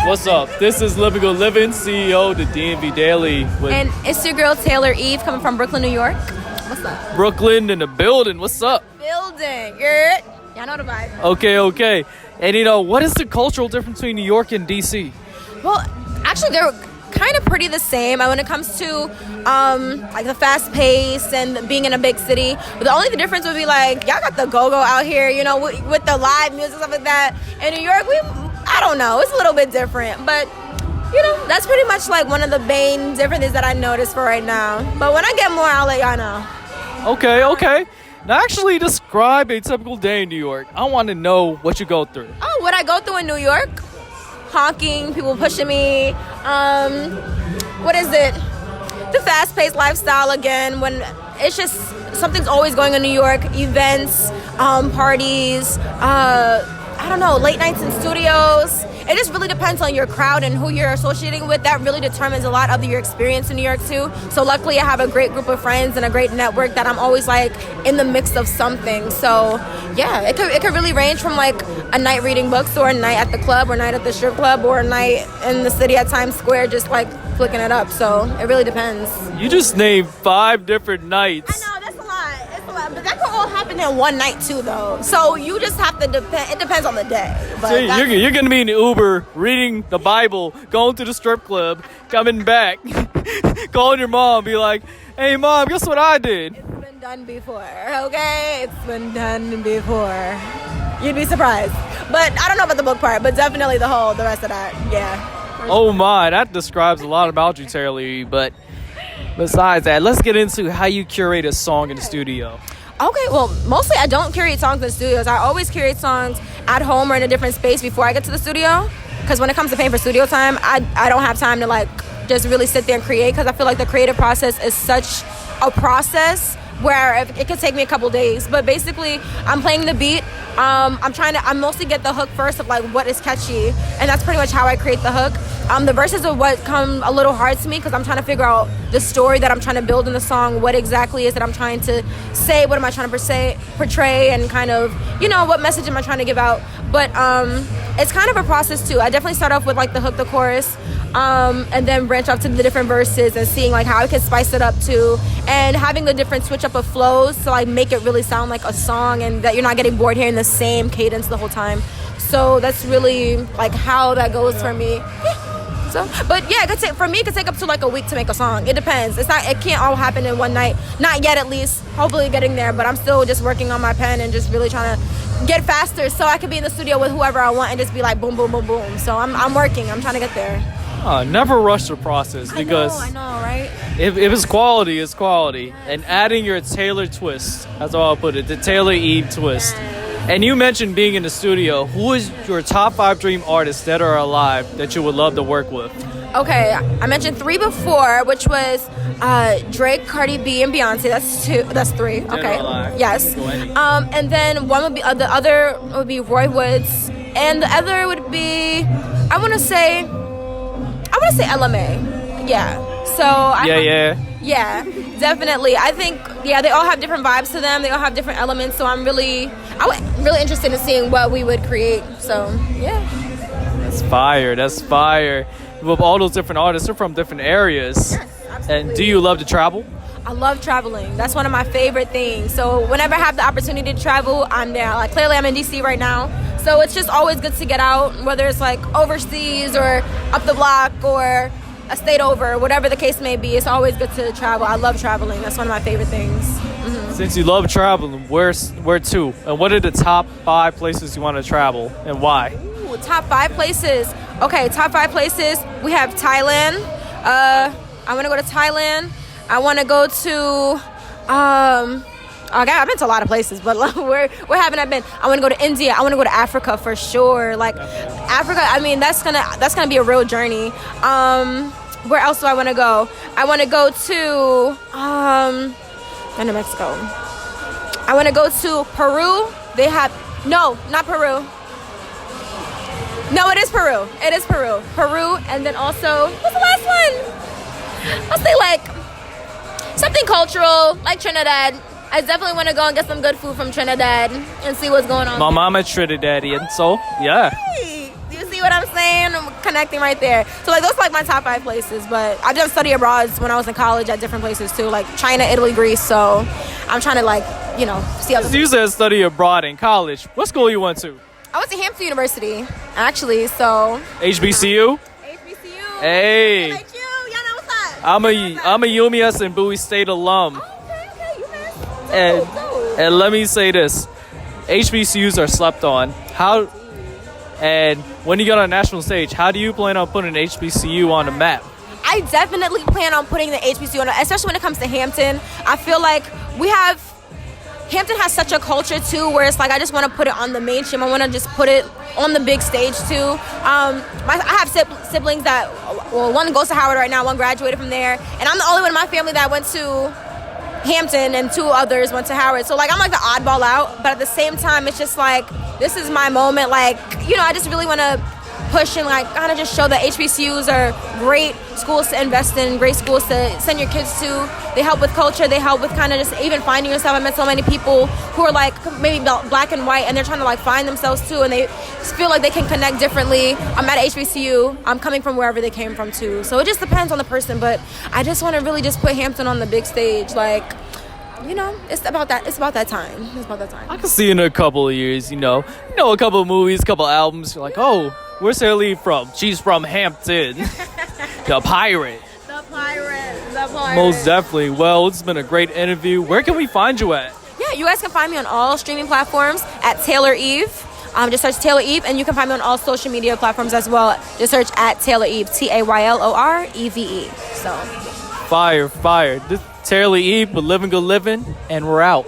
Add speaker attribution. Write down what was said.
Speaker 1: What's up? This is Livengoodlivin, CEO of the DMV Daily.
Speaker 2: And it's your girl Taylor Eve coming from Brooklyn, New York. What's up?
Speaker 1: Brooklyn in the building. What's up?
Speaker 2: Building. Y'all know the vibe.
Speaker 1: Okay. And what is the cultural difference between New York and DC?
Speaker 2: Well, actually, they're kind of pretty the same when it comes to like the fast pace and being in a big city. But the only difference would be like y'all got the go-go out here, with the live music and stuff like that. In New York, I don't know, it's a little bit different, but that's pretty much like one of the main differences that I noticed for right now. But when I get more, I'll let y'all know.
Speaker 1: Okay. Now, actually, describe a typical day in New York. I want to know what you go through.
Speaker 2: Oh, what I go through in New York? Honking, people pushing me. What is it? The fast-paced lifestyle again. When it's just something's always going on in New York. Events, parties. I don't know, late nights in studios. It just really depends on your crowd and who you're associating with. That really determines a lot of your experience in New York too. So luckily I have a great group of friends and a great network that I'm always like in the mix of something. So yeah, it could really range from like a night reading books or a night at the club or a night at the strip club or a night in the city at Times Square just like flicking it up. So it really depends.
Speaker 1: You just named 5 different nights.
Speaker 2: I know, that's a lot. But that could all happen in one night too though. So you just have to it depends on the day. But
Speaker 1: so you're going to be in the Uber, reading the Bible, going to the strip club, coming back, calling your mom, be like, hey mom, guess what I did?
Speaker 2: It's been done before, okay? It's been done before. You'd be surprised. But I don't know about the book part, but definitely the rest of that, yeah.
Speaker 1: Oh my, that describes a lot about you, Taylor Eve. But besides that, let's get into how you curate a song in the studio.
Speaker 2: Okay, well, mostly I don't curate songs in the studios. I always curate songs at home or in a different space before I get to the studio. Because when it comes to paying for studio time, I don't have time to like just really sit there and create, because I feel like the creative process is such a process where it could take me a couple days. But basically, I'm playing the beat. I mostly get the hook first of like what is catchy, and that's pretty much how I create the hook. The verses are what come a little hard to me because I'm trying to figure out the story that I'm trying to build in the song, what exactly is that I'm trying to say, what am I trying to portray, and kind of, what message am I trying to give out. But it's kind of a process too. I definitely start off with like the hook, the chorus, and then branch off to the different verses and seeing like how I can spice it up too, and having the different switch up of flows to like make it really sound like a song and that you're not getting bored hearing the same cadence the whole time. So that's really like how that goes for me. But yeah, it could take up to like a week to make a song. It depends. It can't all happen in one night. Not yet, at least. Hopefully getting there, but I'm still just working on my pen and just really trying to get faster so I can be in the studio with whoever I want and just be like boom, boom, boom, boom. So I'm working. I'm trying to get there.
Speaker 1: Never rush the process, because
Speaker 2: I know, right?
Speaker 1: If it's quality, it's quality. Yes. And adding your Taylor twist, that's all I'll put it, the Taylor Eve twist. Yes. And you mentioned being in the studio. Who is your top 5 dream artists that are alive that you would love to work with?
Speaker 2: Okay, I mentioned 3 before, which was Drake, Cardi B, and Beyonce. That's 2. That's 3. Okay. Yes. And then one would be the other would be Roy Woods, and the other would be I want to say LMA. Yeah. So yeah, definitely. I think they all have different vibes to them. They all have different elements. So I'm really interested in seeing what we would create. So yeah.
Speaker 1: That's fire. With all those different artists, they're from different areas.
Speaker 2: Yes, absolutely.
Speaker 1: And do you love to travel?
Speaker 2: I love traveling. That's one of my favorite things. So whenever I have the opportunity to travel, I'm there. Like clearly I'm in DC right now. So it's just always good to get out, whether it's like overseas or up the block or a state over, whatever the case may be. It's always good to travel. I love traveling. That's one of my favorite things. Mm-hmm.
Speaker 1: Since you love traveling, where to? And what are the top 5 places you want to travel and why?
Speaker 2: Ooh, top 5 places. Okay, top 5 places. We have Thailand. I want to go to Thailand. I want to go to I've been to a lot of places, but where haven't I been? I want to go to India. I want to go to Africa for sure. Like Africa, I mean, that's gonna be a real journey. Where else do I want to go? I want to go to Mexico. I want to go to Peru. They have not Peru. No, it is Peru. Peru, and then also what's the last one? I'll say like something cultural, like Trinidad. I definitely want to go and get some good food from Trinidad and see what's going on.
Speaker 1: My mama's Trinidadian, so yeah.
Speaker 2: Hey, do you see see what I'm saying? I'm connecting right there. So like those are like my top 5 places. But I've done study abroads when I was in college at different places too, like China, Italy, Greece. So I'm trying to like, you know, see other.
Speaker 1: You said study abroad in college. What school you went to?
Speaker 2: I went to Hampton University, actually. So
Speaker 1: HBCU.
Speaker 2: HBCU.
Speaker 1: Hey.
Speaker 2: Like you, y'all know what's up.
Speaker 1: I'm a UMS and Bowie State alum.
Speaker 2: Okay, you man.
Speaker 1: And let me say this, HBCUs are slept on. And when you get on a national stage, how do you plan on putting HBCU on the map?
Speaker 2: I definitely plan on putting the HBCU on, especially when it comes to Hampton. I feel like Hampton has such a culture too, where it's like I just want to put it on the mainstream. I want to just put it on the big stage too. I have siblings that, well, one goes to Howard right now, one graduated from there, and I'm the only one in my family that went to Hampton, and 2 others went to Howard. So like I'm like the oddball out, but at the same time it's just like this is my moment. Like, you know, I just really want to push and like kind of just show that HBCUs are great schools to invest in, great schools to send your kids to. They help with culture, they help with kind of just even finding yourself. I met so many people who are like maybe black and white, and they're trying to like find themselves too, and they feel like they can connect differently. I'm at HBCU, I'm coming from wherever they came from too, so it just depends on the person. But I just want to really just put Hampton on the big stage. Like, you know, it's about that time.
Speaker 1: I can see in a couple of years, you know, a couple of movies, a couple of albums, you're like, oh, where's Taylor Eve from? She's from Hampton. The pirate.
Speaker 2: The pirate.
Speaker 1: Most definitely. Well, it's been a great interview. Where can we find you at?
Speaker 2: Yeah, you guys can find me on all streaming platforms at Taylor Eve. Just search Taylor Eve, and you can find me on all social media platforms as well. Just search at Taylor Eve, TaylorEve. So
Speaker 1: Fire. This is Taylor Eve with Livengoodlivin, and we're out.